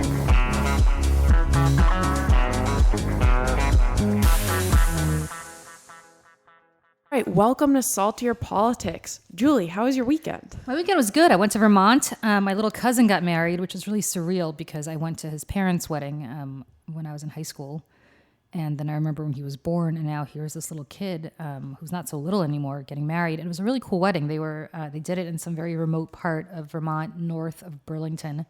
All right, welcome to Saltier Politics. Julie, how was your weekend? My weekend was good. I went to Vermont. My little cousin got married, which was really surreal because I went to his parents' wedding when I was in high school. And then I remember when he was born, and now here's this little kid who's not so little anymore getting married. And it was a really cool wedding. They did it in some very remote part of Vermont, north of Burlington.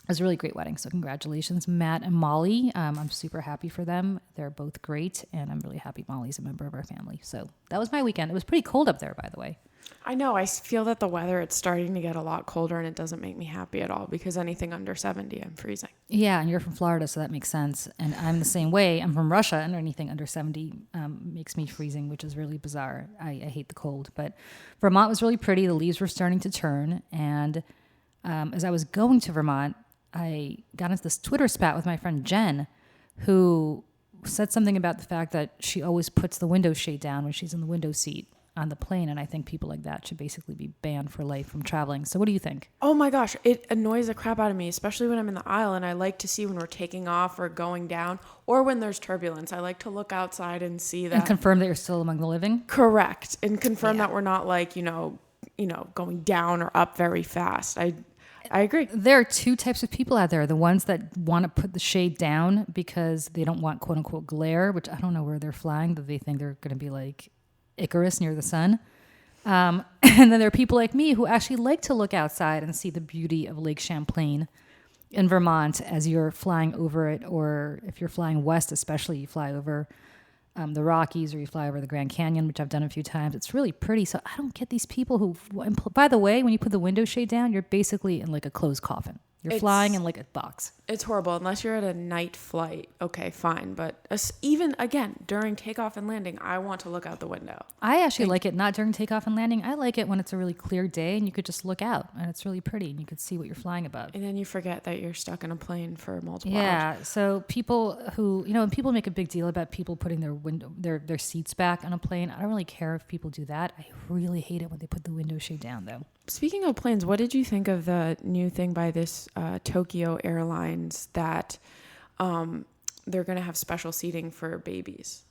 It was a really great wedding. So congratulations, Matt and Molly. I'm super happy for them. They're both great, and I'm really happy Molly's a member of our family. So that was my weekend. It was pretty cold up there, by the way. I know. I feel that the weather, it's starting to get a lot colder, and it doesn't make me happy at all because anything under 70, I'm freezing. Yeah, and you're from Florida, so that makes sense. And I'm the same way. I'm from Russia, and anything under 70 makes me freezing, which is really bizarre. I hate the cold. But Vermont was really pretty. The leaves were starting to turn. And as I was going to Vermont, I got into this Twitter spat with my friend Jen, who said something about the fact that she always puts the window shade down when she's in the window seat on the plane. And I think people like that should basically be banned for life from traveling. So what do you think? Oh my gosh, it annoys the crap out of me, especially when I'm in the aisle, and I like to see when we're taking off or going down or when there's turbulence. I like to look outside and see that. And confirm that you're still among the living? Correct. And confirm that we're not like, going down or up very fast. I agree. There are two types of people out there. The ones that want to put the shade down because they don't want quote unquote glare, which I don't know where they're flying, that they think they're going to be like Icarus near the sun. And then there are people like me who actually like to look outside and see the beauty of Lake Champlain in Vermont as you're flying over it, or if you're flying west, especially you fly over the Rockies or you fly over the Grand Canyon, which I've done a few times. It's really pretty. So I don't get these people who, by the way, when you put the window shade down, you're basically in like a closed coffin. You're flying in like a box. It's horrible unless you're at a night flight. Okay, fine. But even, again, during takeoff and landing, I want to look out the window. I actually like it not during takeoff and landing. I like it when it's a really clear day and you could just look out and it's really pretty and you could see what you're flying above. And then you forget that you're stuck in a plane for multiple hours. Yeah, so people who, when people make a big deal about people putting their seats back on a plane, I don't really care if people do that. I really hate it when they put the window shade down, though. Speaking of planes, what did you think of the new thing by this Tokyo Airlines that they're going to have special seating for babies?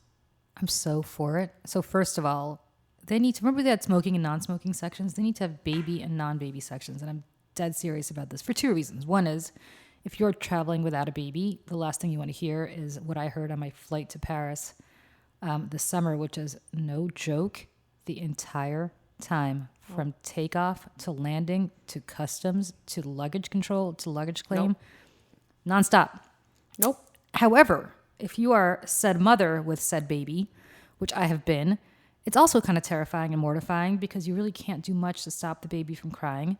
I'm so for it. So first of all, they need to, remember they had smoking and non-smoking sections? They need to have baby and non-baby sections. And I'm dead serious about this for two reasons. One is, if you're traveling without a baby, the last thing you want to hear is what I heard on my flight to Paris this summer, which is no joke, the entire time from takeoff to landing to customs to luggage control to luggage claim, nonstop. Nope. However, if you are said mother with said baby, which I have been, it's also kind of terrifying and mortifying because you really can't do much to stop the baby from crying.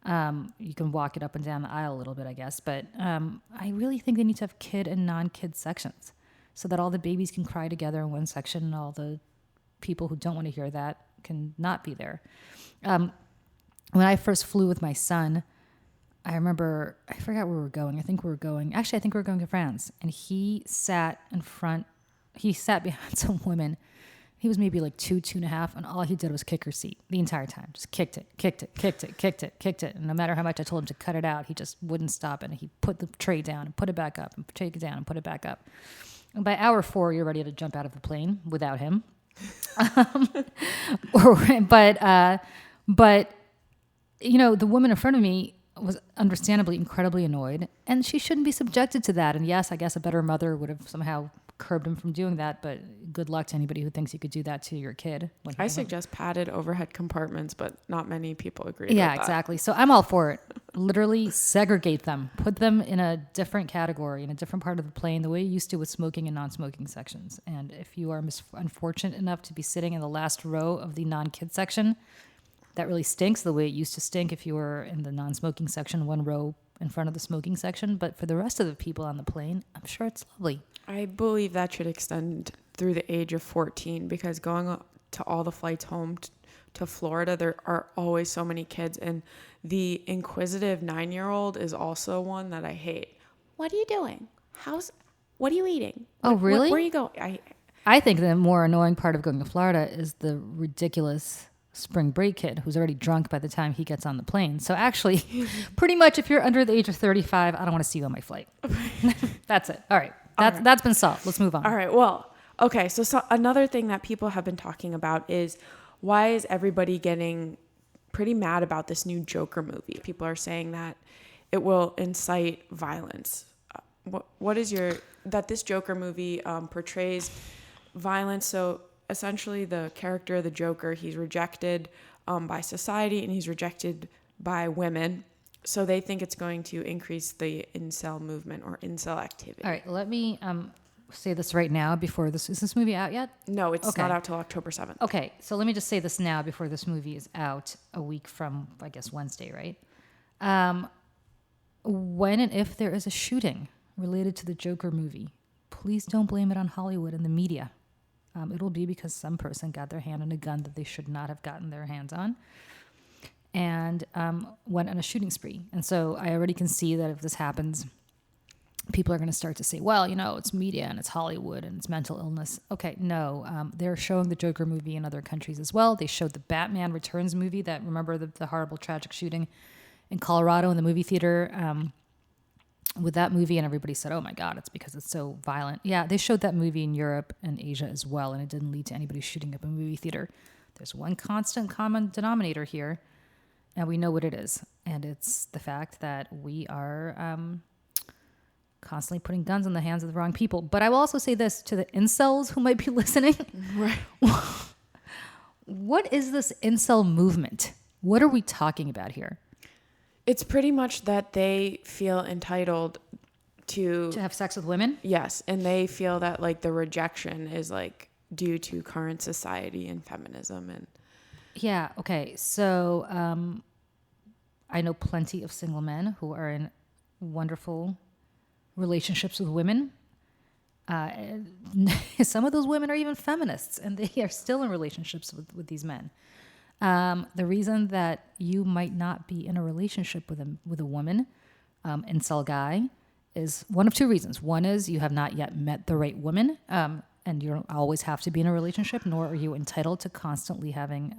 You can walk it up and down the aisle a little bit, I guess, but I really think they need to have kid and non-kid sections so that all the babies can cry together in one section and all the people who don't want to hear that can not be there. When I first flew with my son, I remember, I forgot where we were going. I think we were going to France. And he sat behind some woman. He was maybe like 2.5, and all he did was kick her seat the entire time. Just kicked it. And no matter how much I told him to cut it out, he just wouldn't stop it. And he put the tray down and put it back up and take it down and put it back up. And by hour 4, you're ready to jump out of the plane without him. But the woman in front of me was understandably incredibly annoyed, and she shouldn't be subjected to that. And yes, I guess a better mother would have somehow curbed him from doing that, but good luck to anybody who thinks you could do that to your kid. I suggest padded overhead compartments, but not many people agree with that. Yeah, exactly. So I'm all for it. Literally segregate them. Put them in a different category, in a different part of the plane, the way you used to with smoking and non-smoking sections. And if you are unfortunate enough to be sitting in the last row of the non-kid section, that really stinks the way it used to stink if you were in the non-smoking section, one row in front of the smoking section. But for the rest of the people on the plane, I'm sure it's lovely. I believe that should extend through the age of 14 because going to all the flights home to Florida, there are always so many kids. And the inquisitive 9-year-old is also one that I hate. What are you doing? What are you eating? Oh, really? Where are you going? I think the more annoying part of going to Florida is the ridiculous spring break kid who's already drunk by the time he gets on the plane. So actually, pretty much if you're under the age of 35, I don't want to see you on my flight. That's it. All right. That's been solved. Let's move on. All right. Well, okay. So another thing that people have been talking about is why is everybody getting pretty mad about this new Joker movie? People are saying that it will incite violence. What is that this Joker movie portrays violence? So essentially the character of the Joker, he's rejected by society and he's rejected by women. So they think it's going to increase the incel movement or incel activity. All right, let me say this right now before this. Is this movie out yet? No, it's not out till October 7th. Okay, so let me just say this now before this movie is out a week from, I guess, Wednesday, right? When and if there is a shooting related to the Joker movie, please don't blame it on Hollywood and the media. It'll be because some person got their hand on a gun that they should not have gotten their hands on and went on a shooting spree. And so I already can see that if this happens, people are going to start to say, well, it's media and it's Hollywood and it's mental illness. Okay, no. They're showing the Joker movie in other countries as well. They showed the Batman Returns movie that, remember the horrible tragic shooting in Colorado in the movie theater with that movie, and everybody said, oh my God, it's because it's so violent. Yeah, they showed that movie in Europe and Asia as well, and it didn't lead to anybody shooting up a movie theater. There's one constant common denominator here, and we know what it is. And it's the fact that we are constantly putting guns in the hands of the wrong people. But I will also say this to the incels who might be listening. Right. What is this incel movement? What are we talking about here? It's pretty much that they feel entitled to have sex with women? Yes. And they feel that like the rejection is like due to current society and feminism. And yeah. Okay. So I know plenty of single men who are in wonderful relationships with women. Some of those women are even feminists, and they are still in relationships with these men. The reason that you might not be in a relationship with a woman, incel guy, is one of two reasons. One is you have not yet met the right woman, and you don't always have to be in a relationship, nor are you entitled to constantly having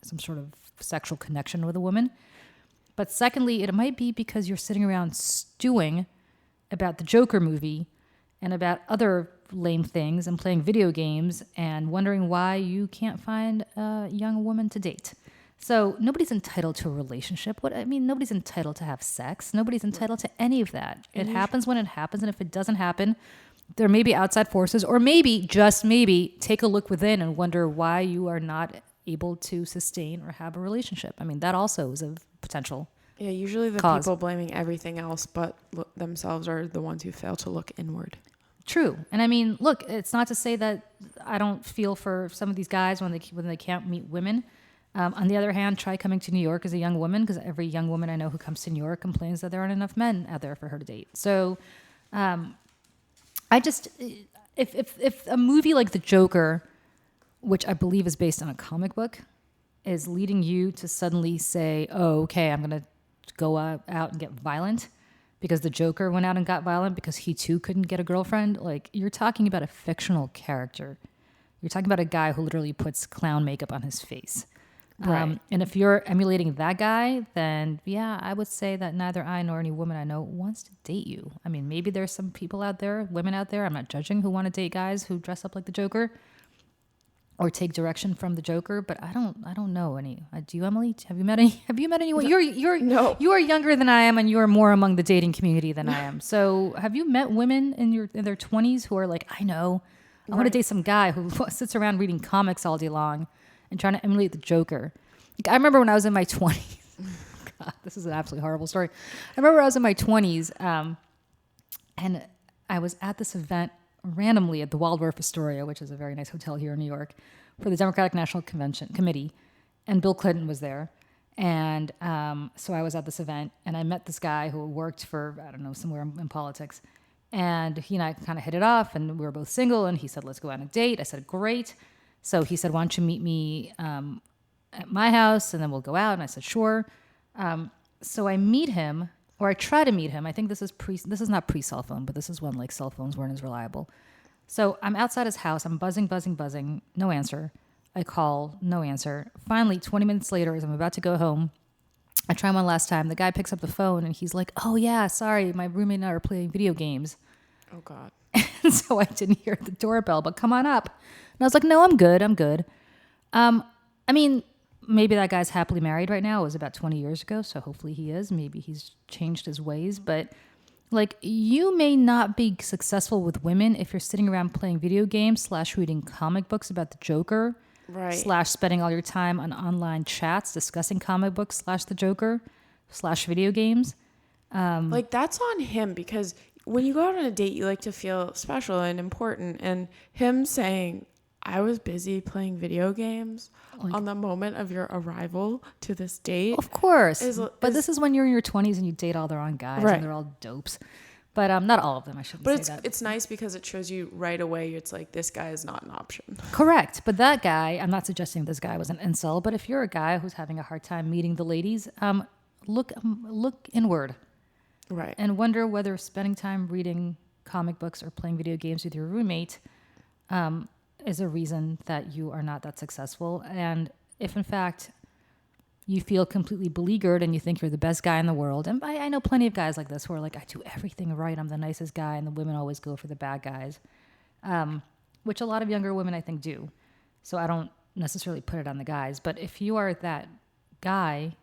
some sort of sexual connection with a woman. But secondly, it might be because you're sitting around stewing about the Joker movie and about other lame things and playing video games and wondering why you can't find a young woman to date. So nobody's entitled to a relationship. Nobody's entitled to have sex. Nobody's entitled to any of that. It happens when it happens, and if it doesn't happen, there may be outside forces, or maybe, just maybe, take a look within and wonder why you are not able to sustain or have a relationship. That also is a potential yeah, usually the cause. People blaming everything else but themselves are the ones who fail to look inward. True. And look, it's not to say that I don't feel for some of these guys when they can't meet women. On the other hand, try coming to New York as a young woman, because every young woman I know who comes to New York complains that there aren't enough men out there for her to date. So if a movie like The Joker, which I believe is based on a comic book, is leading you to suddenly say, oh, okay, I'm going to go out and get violent because the Joker went out and got violent because he too couldn't get a girlfriend. Like, you're talking about a fictional character. You're talking about a guy who literally puts clown makeup on his face. Right. And if you're emulating that guy, then yeah, I would say that neither I nor any woman I know wants to date you. Maybe there's some people out there, women out there, I'm not judging, who want to date guys who dress up like the Joker or take direction from the Joker, but I don't know any. Do you, Emily? Have you met anyone? No. You are younger than I am, and you are more among the dating community than I am. So have you met women in their 20s who are like, I know, I want to date some guy who sits around reading comics all day long and trying to emulate the Joker? Like, I remember when I was in my 20s. God, this is an absolutely horrible story. I remember I was in my 20s, and I was at this event randomly at the Waldorf Astoria, which is a very nice hotel here in New York, for the Democratic National Committee, and Bill Clinton was there. And so I was at this event, and I met this guy who worked for, I don't know, somewhere in politics. And he and I kind of hit it off, and we were both single, and he said, let's go on a date. I said, great. So he said, why don't you meet me at my house, and then we'll go out. And I said, sure. So I meet him, or I try to meet him. I think this is not pre-cell phone, but this is when cell phones weren't as reliable. So I'm outside his house. I'm buzzing, no answer. I call, no answer. Finally, 20 minutes later, as I'm about to go home, I try one last time. The guy picks up the phone and he's like, oh yeah, sorry, my roommate and I are playing video games. Oh God. And so I didn't hear the doorbell, but come on up. And I was like, no, I'm good. I mean, maybe that guy's happily married right now. It was about 20 years ago, so hopefully he is. Maybe he's changed his ways. But, like, you may not be successful with women if you're sitting around playing video games / reading comic books about the Joker. Right. / spending all your time on online chats discussing comic books / the Joker / video games. Like, that's on him, because when you go out on a date, you like to feel special and important. And him saying, I was busy playing video games on the moment of your arrival to this date. Of course. But this is when you're in your 20s and you date all the wrong guys, right, and they're all dopes. But not all of them, I shouldn't say that. But it's nice because it shows you right away, it's like, this guy is not an option. Correct. But that guy, I'm not suggesting this guy was an incel, but if you're a guy who's having a hard time meeting the ladies, look inward. Right. And wonder whether spending time reading comic books or playing video games with your roommate is a reason that you are not that successful. And if in fact you feel completely beleaguered and you think you're the best guy in the world, and I know plenty of guys like this who are like, I do everything right, I'm the nicest guy, and the women always go for the bad guys, which a lot of younger women I think do. So I don't necessarily put it on the guys. But if you are that guy,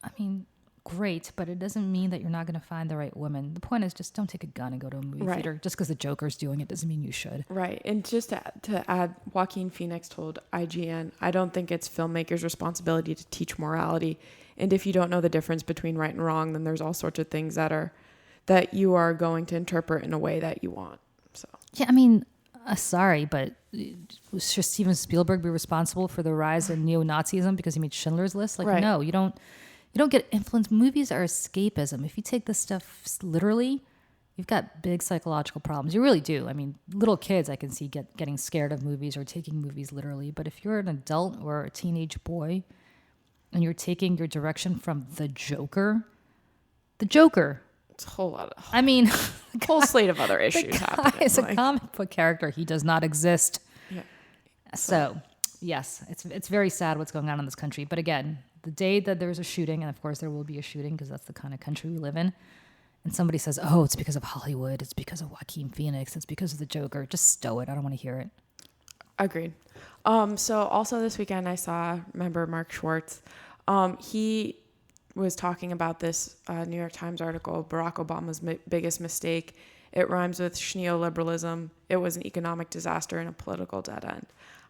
I mean, great, but it doesn't mean that you're not going to find the right woman. The point is, just don't take a gun and go to a movie theater. Just because the Joker's doing it doesn't mean you should. Right. And just to add, Joaquin Phoenix told IGN, I don't think it's filmmakers' responsibility to teach morality. And if you don't know the difference between right and wrong, then there's all sorts of things that you are going to interpret in a way that you want. So yeah, I mean, sorry, but should Steven Spielberg be responsible for the rise in neo-Nazism because he made Schindler's List? Like, no, you don't. You don't get influenced. Movies are escapism. If you take this stuff literally, you've got big psychological problems. You really do. I mean, little kids I can see getting scared of movies or taking movies literally. But if you're an adult or a teenage boy and you're taking your direction from the Joker, it's a whole lot of... I mean... a whole slate of other issues happening. It's a comic book character. He does not exist. Yeah. So, yes, it's very sad what's going on in this country. But again... the day that there's a shooting, and of course there will be a shooting because that's the kind of country we live in, and somebody says, oh, it's because of Hollywood, it's because of Joaquin Phoenix, it's because of the Joker, just stow it. I don't want to hear it. Agreed. So also this weekend I saw, remember Mark Schwartz, he was talking about this New York Times article, Barack Obama's biggest mistake. It rhymes with neoliberalism. It was an economic disaster and a political dead end.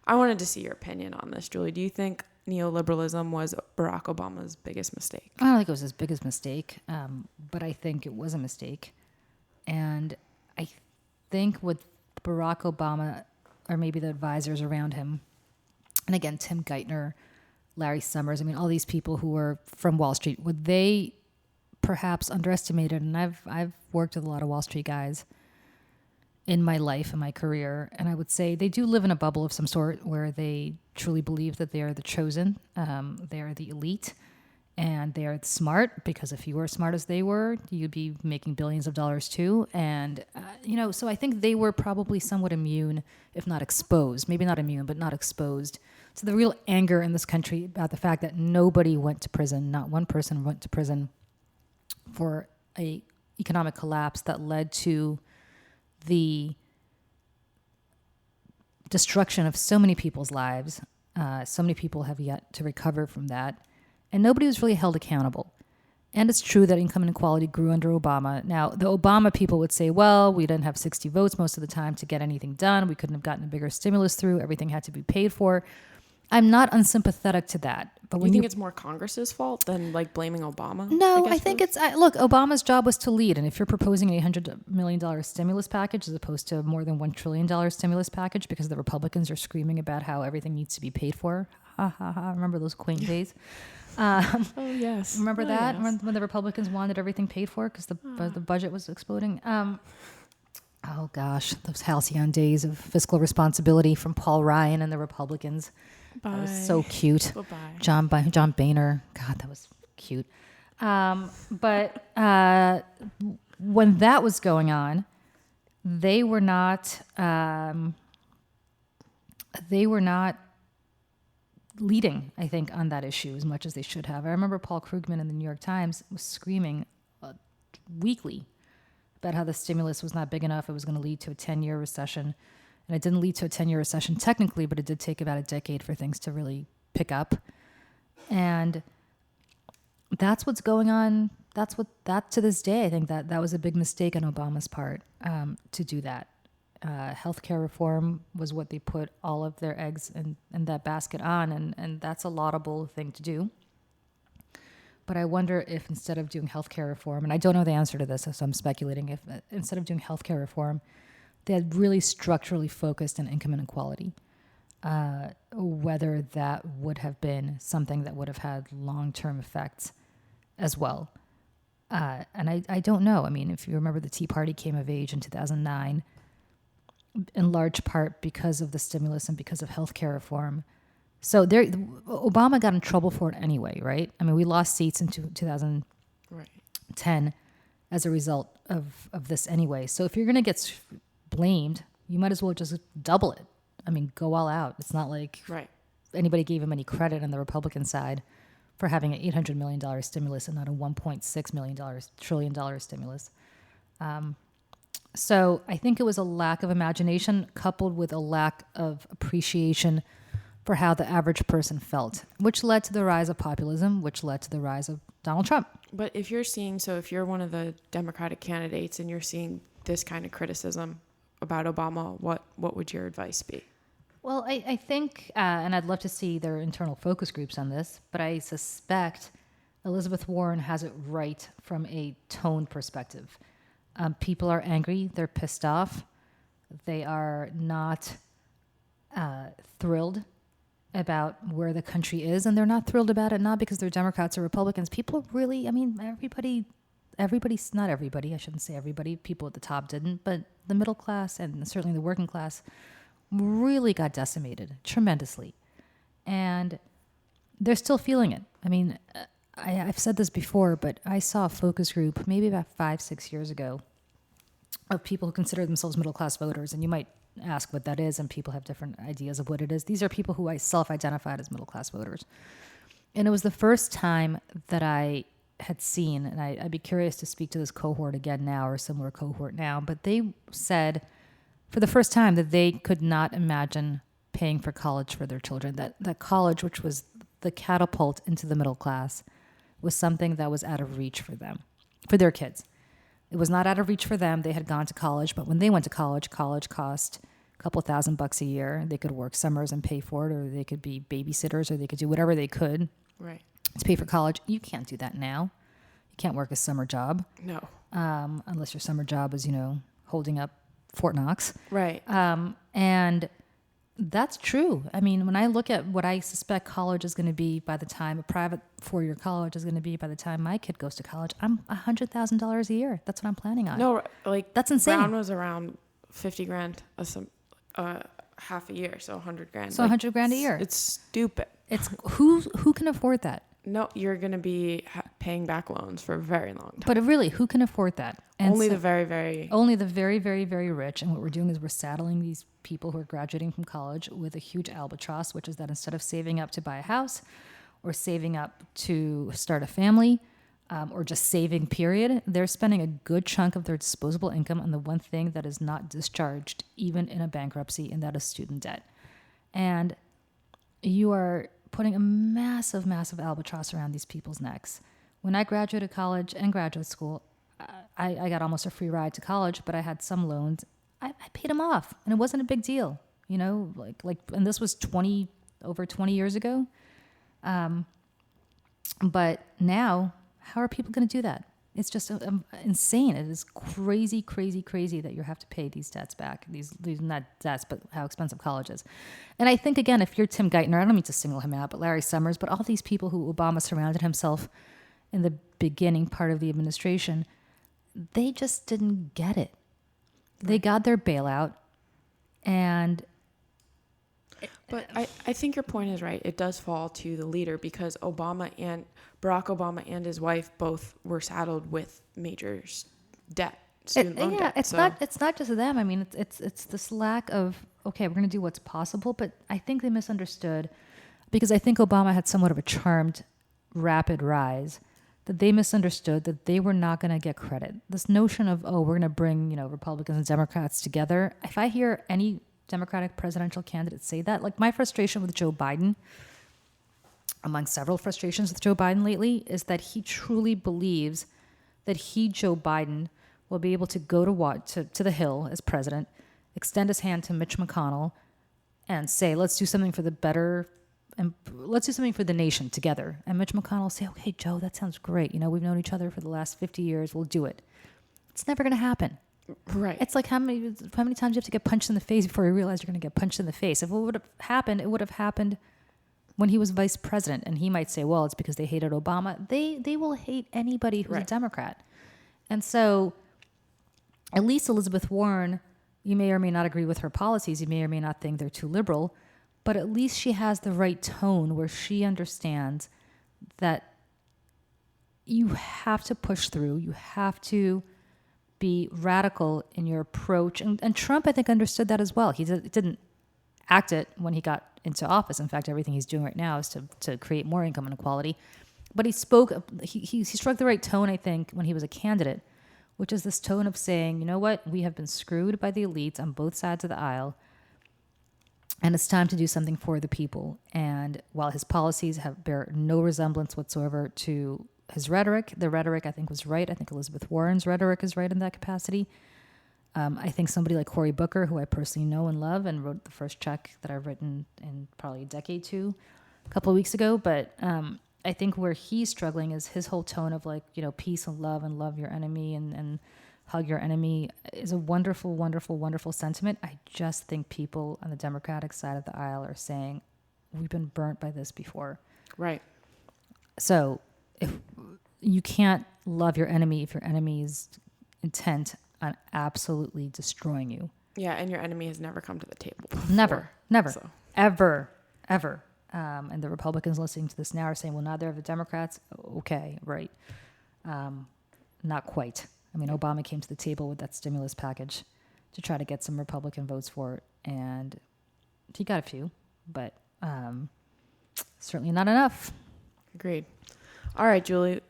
I wanted to see your opinion on this, Julie. Do you think neoliberalism was Barack Obama's biggest mistake? I don't think it was his biggest mistake, but I think it was a mistake. And I think with Barack Obama, or maybe the advisors around him, and again, Tim Geithner, Larry Summers, I mean, all these people who were from Wall Street, were they perhaps underestimated? And I've worked with a lot of Wall Street guys in my life and my career, and I would say they do live in a bubble of some sort where they truly believe that they are the chosen, they are the elite, and they are smart, because if you were as smart as they were, you'd be making billions of dollars too. And so I think they were probably somewhat immune, if not exposed, maybe not immune, but not exposed to the real anger in this country about the fact that nobody went to prison, not one person went to prison for a economic collapse that led to the destruction of so many people's lives. So many people have yet to recover from that. And nobody was really held accountable. And it's true that income inequality grew under Obama. Now, the Obama people would say, well, we didn't have 60 votes most of the time to get anything done. We couldn't have gotten a bigger stimulus through. Everything had to be paid for. I'm not unsympathetic to that. But when you think it's more Congress's fault than like blaming Obama? No, I think it's look, Obama's job was to lead, and if you're proposing an $800 million stimulus package as opposed to more than $1 trillion stimulus package because the Republicans are screaming about how everything needs to be paid for. Ha ha ha! Remember those quaint days? Oh yes. Remember that yes. when the Republicans wanted everything paid for because the budget was exploding. Oh gosh, those halcyon days of fiscal responsibility from Paul Ryan and the Republicans. Bye. That was so cute. Bye-bye. John Boehner. God, that was cute. But when that was going on, they were not leading, I think, on that issue as much as they should have. I remember Paul Krugman in the New York Times was screaming weekly about how the stimulus was not big enough. It was going to lead to a 10-year recession. And it didn't lead to a 10-year recession technically, but it did take about a decade for things to really pick up. And that's what's going on. That to this day, I think that was a big mistake on Obama's part to do that. Healthcare reform was what they put all of their eggs in that basket on, and that's a laudable thing to do. But I wonder if instead of doing healthcare reform, and I don't know the answer to this, so I'm speculating, if instead of doing healthcare reform, they had really structurally focused on income inequality, whether that would have been something that would have had long-term effects as well. And I don't know. I mean, if you remember, the Tea Party came of age in 2009, in large part because of the stimulus and because of healthcare reform. So Obama got in trouble for it anyway, right? I mean, we lost seats in 2010 as a result of this anyway. So if you're going to get blamed, you might as well just double it. I mean, go all out. It's not like anybody gave him any credit on the Republican side for having an $800 million stimulus and not a $1.6 trillion stimulus. So I think it was a lack of imagination coupled with a lack of appreciation for how the average person felt, which led to the rise of populism, which led to the rise of Donald Trump. But if you're one of the Democratic candidates and you're seeing this kind of criticism about Obama, what would your advice be? Well, I think, and I'd love to see their internal focus groups on this, but I suspect Elizabeth Warren has it right from a tone perspective. People are angry. They're pissed off. They are not thrilled about where the country is, and they're not thrilled about it not because they're Democrats or Republicans. People really, I mean, everybody's not everybody. I shouldn't say everybody. People at the top didn't, but the middle class and certainly the working class really got decimated tremendously, and they're still feeling it. I mean, I've said this before, but I saw a focus group maybe about 5-6 years ago of people who consider themselves middle-class voters. And you might ask what that is, and people have different ideas of what it is. These are people who I self-identified as middle-class voters. And it was the first time that I had seen, and I'd be curious to speak to this cohort again now or a similar cohort now, but they said for the first time that they could not imagine paying for college for their children, that college, which was the catapult into the middle class, was something that was out of reach for them, for their kids. It was not out of reach for them. They had gone to college, but when they went to college cost a couple $1,000 a year. They could work summers and pay for it, or they could be babysitters, or they could do whatever they could to pay for college. You can't do that now. You can't work a summer job. No. Unless your summer job is, holding up Fort Knox. Right. And that's true. I mean, when I look at what I suspect college is going to be by the time, a private 4-year college is going to be by the time my kid goes to college, I'm $100,000 a year. That's what I'm planning on. No, that's insane. Brown was around $50,000 half a year, so $100,000. So $100,000 a year. It's stupid. It's who can afford that? No, you're going to be paying back loans for a very long time. But really, who can afford that? And only the very, very... Only the very, very, very rich. And what we're doing is we're saddling these people who are graduating from college with a huge albatross, which is that instead of saving up to buy a house or saving up to start a family or just saving, period, they're spending a good chunk of their disposable income on the one thing that is not discharged, even in a bankruptcy, and that is student debt. And you are putting a massive, massive albatross around these people's necks. When I graduated college and graduate school, I got almost a free ride to college, but I had some loans. I paid them off, and it wasn't a big deal, and this was over 20 years ago. But now, how are people going to do that? It's just insane. It is crazy, crazy, crazy that you have to pay these debts back. These not debts, but how expensive college is. And I think, again, if you're Tim Geithner, I don't mean to single him out, but Larry Summers, but all these people who Obama surrounded himself in the beginning part of the administration, they just didn't get it. They got their bailout, and... But I think your point is right. It does fall to the leader, because Barack Obama and his wife both were saddled with major debt, student loan debt. It's not just them. I mean, it's this lack of, okay, we're going to do what's possible, but I think they misunderstood because I think Obama had somewhat of a charmed, rapid rise, that they misunderstood that they were not going to get credit. This notion of, oh, we're going to bring, Republicans and Democrats together. If I hear any Democratic presidential candidate say that, like my frustration with Joe Biden, among several frustrations with Joe Biden lately, is that he truly believes that Joe Biden, will be able to go to the Hill as president, extend his hand to Mitch McConnell, and say, let's do something for the better, and let's do something for the nation together. And Mitch McConnell will say, okay, Joe, that sounds great. We've known each other for the last 50 years. We'll do it. It's never going to happen. Right. It's like how many times you have to get punched in the face before you realize you're going to get punched in the face. If it would have happened, it would have happened when he was vice president. And he might say, well, it's because they hated Obama. They will hate anybody who's a Democrat. And so at least Elizabeth Warren, you may or may not agree with her policies. You may or may not think they're too liberal. But at least she has the right tone where she understands that you have to push through. You have to be radical in your approach. And Trump, I think, understood that as well. He didn't act it when he got into office. In fact, everything he's doing right now is to create more income inequality. But he struck the right tone, I think, when he was a candidate, which is this tone of saying, you know what, we have been screwed by the elites on both sides of the aisle. And it's time to do something for the people. And while his policies bear no resemblance whatsoever to his rhetoric, the rhetoric, I think, was right. I think Elizabeth Warren's rhetoric is right in that capacity. I think somebody like Cory Booker, who I personally know and love and wrote the first check that I've written in probably a decade too, a couple of weeks ago. But I think where he's struggling is his whole tone of peace and love your enemy and hug your enemy is a wonderful, wonderful, wonderful sentiment. I just think people on the Democratic side of the aisle are saying, we've been burnt by this before. Right. So if you can't love your enemy if your enemy is intent on absolutely destroying you. Yeah, and your enemy has never come to the table before. Never, So. ever. And the Republicans listening to this now are saying, well, now they're the Democrats. Okay, right. Not quite. Obama came to the table with that stimulus package to try to get some Republican votes for it, and he got a few, but certainly not enough. Agreed. All right, Julie,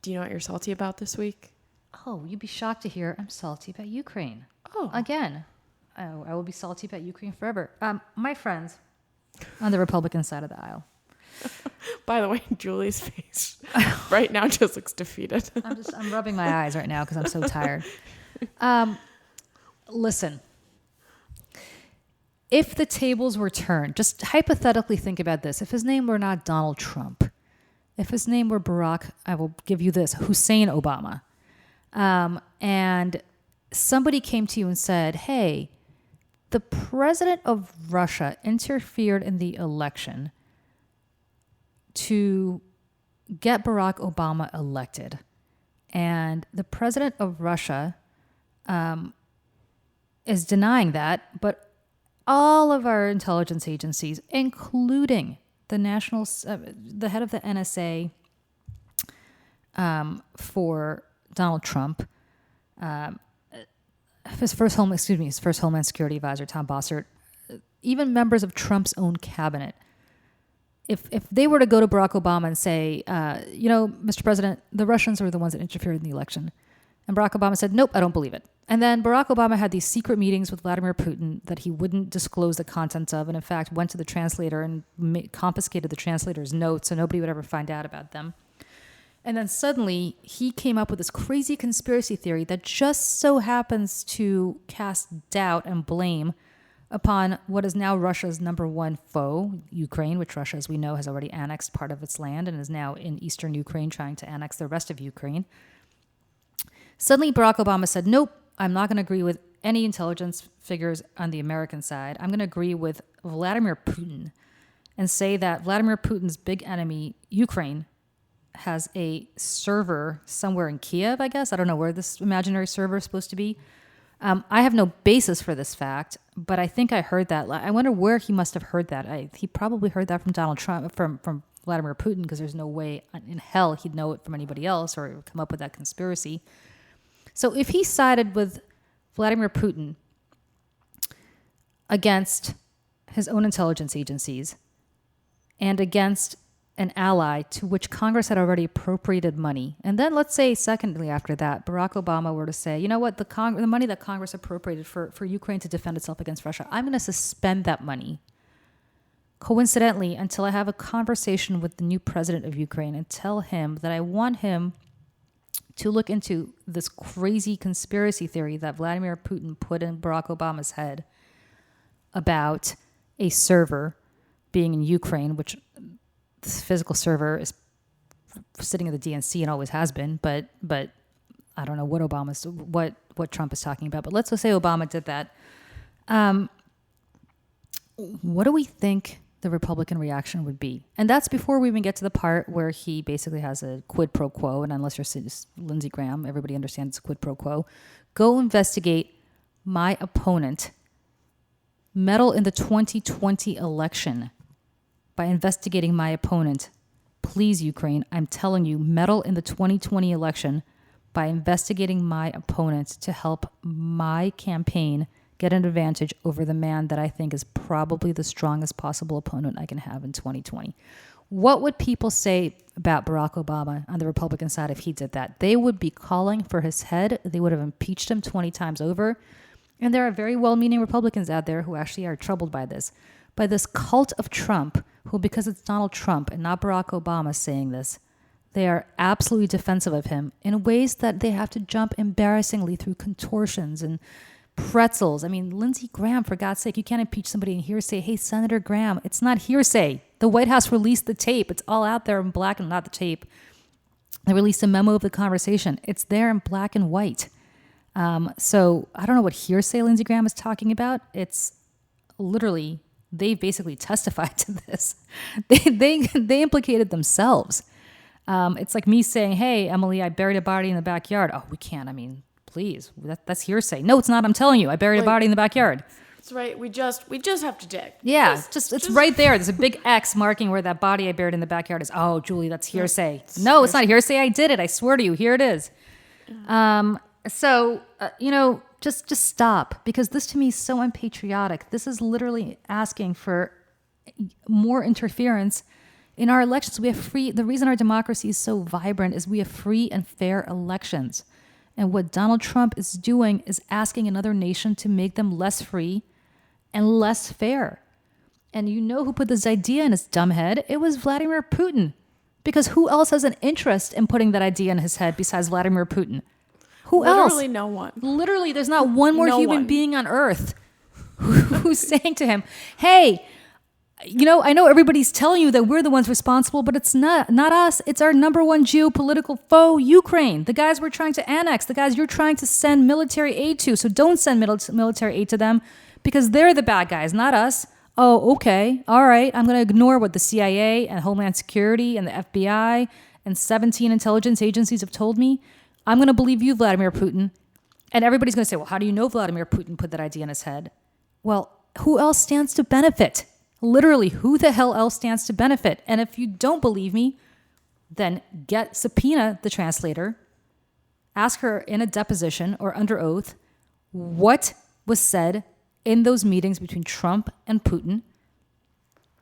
do you know what you're salty about this week? Oh, you'd be shocked to hear I'm salty about Ukraine. Oh. Again, I will be salty about Ukraine forever. My friends on the Republican side of the aisle. By the way, Julie's face right now just looks defeated. I'm rubbing my eyes right now because I'm so tired. Listen, if the tables were turned, just hypothetically think about this. If his name were not Donald Trump, if his name were Barack, I will give you this, Hussein Obama, and somebody came to you and said, hey, the president of Russia interfered in the election to get Barack Obama elected. And the president of Russia is denying that, but all of our intelligence agencies, including the the head of the NSA for Donald Trump, his first Homeland Security advisor, Tom Bossert, even members of Trump's own cabinet, if they were to go to Barack Obama and say, Mr. President, the Russians were the ones that interfered in the election, and Barack Obama said, nope, I don't believe it. And then Barack Obama had these secret meetings with Vladimir Putin that he wouldn't disclose the contents of, and in fact went to the translator and confiscated the translator's notes so nobody would ever find out about them. And then suddenly he came up with this crazy conspiracy theory that just so happens to cast doubt and blame upon what is now Russia's number one foe, Ukraine, which Russia, as we know, has already annexed part of its land and is now in eastern Ukraine trying to annex the rest of Ukraine. Suddenly Barack Obama said, nope, I'm not going to agree with any intelligence figures on the American side. I'm going to agree with Vladimir Putin and say that Vladimir Putin's big enemy, Ukraine, has a server somewhere in Kiev, I guess. I don't know where this imaginary server is supposed to be. I have no basis for this fact, but I think I heard that. I wonder where he must have heard that. He probably heard that from Donald Trump, from Vladimir Putin, because there's no way in hell he'd know it from anybody else or come up with that conspiracy. So if he sided with Vladimir Putin against his own intelligence agencies and against an ally to which Congress had already appropriated money. And then let's say, secondly, after that, Barack Obama were to say, you know what, the money that Congress appropriated for Ukraine to defend itself against Russia, I'm going to suspend that money, coincidentally, until I have a conversation with the new president of Ukraine and tell him that I want him to look into this crazy conspiracy theory that Vladimir Putin put in Barack Obama's head about a server being in Ukraine, which this physical server is sitting at the DNC and always has been, but I don't know what Trump is talking about. But let's just say Obama did that. What do we think the Republican reaction would be? And that's before we even get to the part where he basically has a quid pro quo. And unless you're Lindsey Graham, everybody understands quid pro quo. Go investigate my opponent. Meddle in the 2020 election by investigating my opponent. Please, Ukraine, I'm telling you, meddle in the 2020 election by investigating my opponent to help my campaign get an advantage over the man that I think is probably the strongest possible opponent I can have in 2020. What would people say about Barack Obama on the Republican side if he did that? They would be calling for his head. They would have impeached him 20 times over. And there are very well-meaning Republicans out there who actually are troubled by this cult of Trump, who, because it's Donald Trump and not Barack Obama saying this, they are absolutely defensive of him in ways that they have to jump embarrassingly through contortions and pretzels. I mean, Lindsey Graham, for God's sake, you can't impeach somebody in hearsay. Hey, Senator Graham, it's not hearsay. The White House released the tape. It's all out there in black and not the tape. They released a memo of the conversation. It's there in black and white. So I don't know what hearsay Lindsey Graham is talking about. It's literally, they basically testified to this. They implicated themselves. It's like me saying, hey, Emily, I buried a body in the backyard. Oh, we can't. I mean, please, that's hearsay. No, it's not. I'm telling you, I buried a body in the backyard. That's right. We just have to dig. Yeah, it's right there. There's a big X marking where that body I buried in the backyard is. Oh, Julie, that's hearsay. No, it's not hearsay. I did it. I swear to you. Here it is. Just stop, because this to me is so unpatriotic. This is literally asking for more interference in our elections. The reason our democracy is so vibrant is we have free and fair elections. And what Donald Trump is doing is asking another nation to make them less free and less fair. And you know who put this idea in his dumb head? It was Vladimir Putin. Because who else has an interest in putting that idea in his head besides Vladimir Putin? Who else? Literally no one. Literally, there's not one more human being on earth who's saying to him, hey, I know everybody's telling you that we're the ones responsible, but it's not us. It's our number one geopolitical foe, Ukraine. The guys we're trying to annex, the guys you're trying to send military aid to. So don't send military aid to them because they're the bad guys, not us. Oh, okay. All right. I'm going to ignore what the CIA and Homeland Security and the FBI and 17 intelligence agencies have told me. I'm going to believe you, Vladimir Putin. And everybody's going to say, well, how do you know Vladimir Putin put that idea in his head? Well, who else stands to benefit? Literally, who the hell else stands to benefit? And if you don't believe me, then subpoena the translator, ask her in a deposition or under oath what was said in those meetings between Trump and Putin.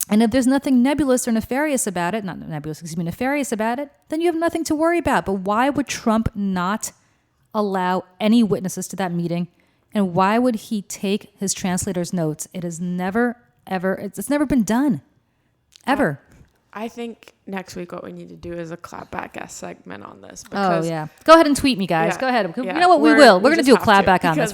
And if there's nothing nebulous or nefarious about it, nefarious about it, then you have nothing to worry about. But why would Trump not allow any witnesses to that meeting? And why would he take his translator's notes? It has never, ever, it's never been done. Ever. I think next week what we need to do is a clapback-esque segment on this. Because, go ahead and tweet me, guys. Go ahead. Yeah, you know what? We will. We're going to do a clapback on this.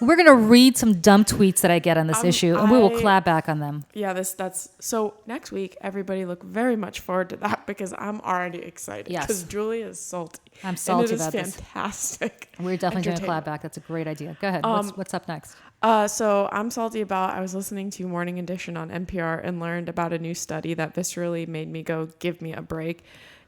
We're going to read some dumb tweets that I get on this issue, and we will clap back on them. Yeah, so next week, everybody look very much forward to that because I'm already excited. Yes. Because Julie is salty. I'm salty about this. It is fantastic. We're definitely doing a clap back. That's a great idea. Go ahead. What's up next? So I'm salty about, I was listening to Morning Edition on NPR and learned about a new study that viscerally made me go, give me a break.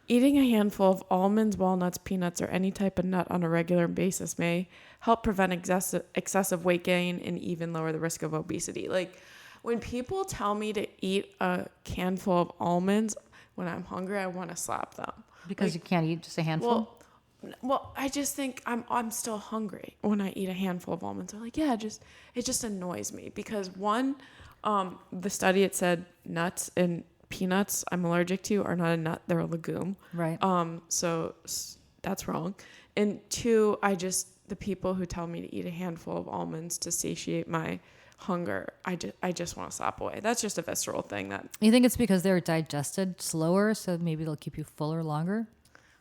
Eating a handful of almonds, walnuts, peanuts, or any type of nut on a regular basis may help prevent excessive weight gain and even lower the risk of obesity. Like, when people tell me to eat a handful of almonds when I'm hungry, I want to slap them. Because you can't eat just a handful? Well, I just think I'm still hungry when I eat a handful of almonds. I'm like, it just annoys me because one, the study, it said nuts and peanuts I'm allergic to are not a nut, they're a legume. Right. So that's wrong. And 2, the people who tell me to eat a handful of almonds to satiate my hunger, I just want to slap away. That's just a visceral thing that. You think it's because they're digested slower, so maybe they'll keep you fuller longer?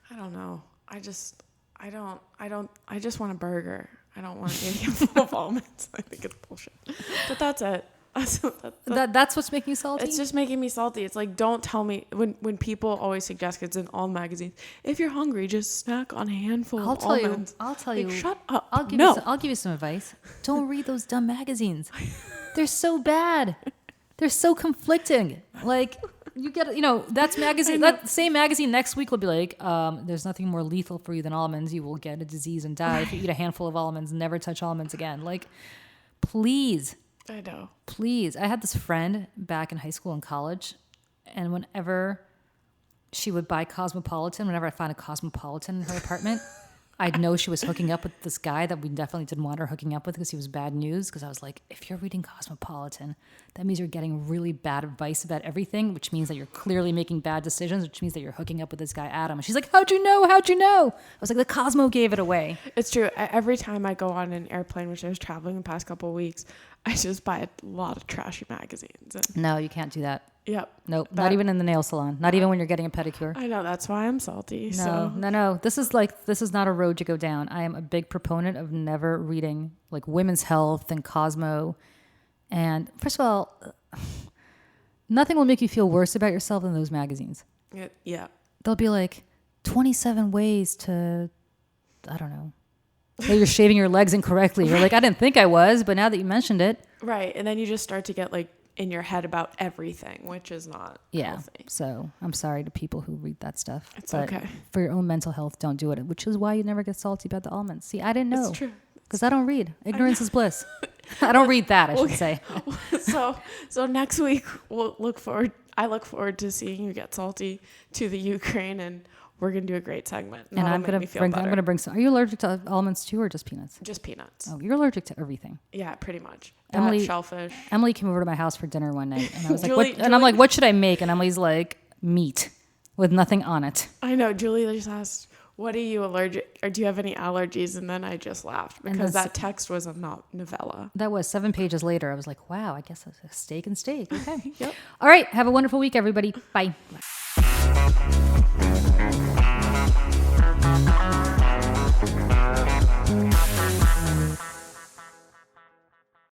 I don't know. I just want a burger. I don't want to eat a handful of almonds. I think it's bullshit. But that's it. That's what's making you salty? It's just making me salty. It's like, don't tell me when people always suggest, it's in all magazines, if you're hungry, just snack on a handful of almonds. I'll tell like, you. Shut up. I'll give you some advice. Don't read those dumb magazines. They're so bad. They're so conflicting. Like, that's magazine. That same magazine next week will be like, there's nothing more lethal for you than almonds. You will get a disease and die if you eat a handful of almonds. Never touch almonds again. Like, please. I know. Please. I had this friend back in high school and college, and whenever she would buy Cosmopolitan, whenever I found a Cosmopolitan in her apartment, I'd know she was hooking up with this guy that we definitely didn't want her hooking up with because he was bad news. Because I was like, if you're reading Cosmopolitan, that means you're getting really bad advice about everything, which means that you're clearly making bad decisions, which means that you're hooking up with this guy, Adam. And she's like, how'd you know? How'd you know? I was like, the Cosmo gave it away. It's true. Every time I go on an airplane, which I was traveling the past couple of weeks, I just buy a lot of trashy magazines. No, you can't do that. Yep. Nope. Not even in the nail salon. Not even when you're getting a pedicure. I know. That's why I'm salty. No. This is not a road to go down. I am a big proponent of never reading like Women's Health and Cosmo. And first of all, nothing will make you feel worse about yourself than those magazines. Yeah. They'll be like 27 ways to, I don't know. That you're shaving your legs incorrectly. You're like, I didn't think I was, but now that you mentioned it. Right. And then you just start to get like in your head about everything, which is not healthy. So I'm sorry to people who read that stuff. It's okay. For your own mental health, don't do it, which is why you never get salty about the almonds. See, I didn't know. It's true. Because I don't read. Ignorance is bliss. I don't read that, I should say. So next week, I look forward to seeing you get salty to the Ukraine, and we're going to do a great segment. And I'm going to bring some. Are you allergic to almonds too, or just peanuts? Just peanuts. Oh, you're allergic to everything. Yeah, pretty much. Shellfish. Emily came over to my house for dinner one night, and I was like, I'm like, what should I make? And Emily's like, meat with nothing on it. I know. Julie just asked, what are you allergic, or do you have any allergies? And then I just laughed because that text was a novella. That was 7 pages later. I was like, wow, I guess that's a steak and steak. Okay. Yep. All right. Have a wonderful week, everybody. Bye.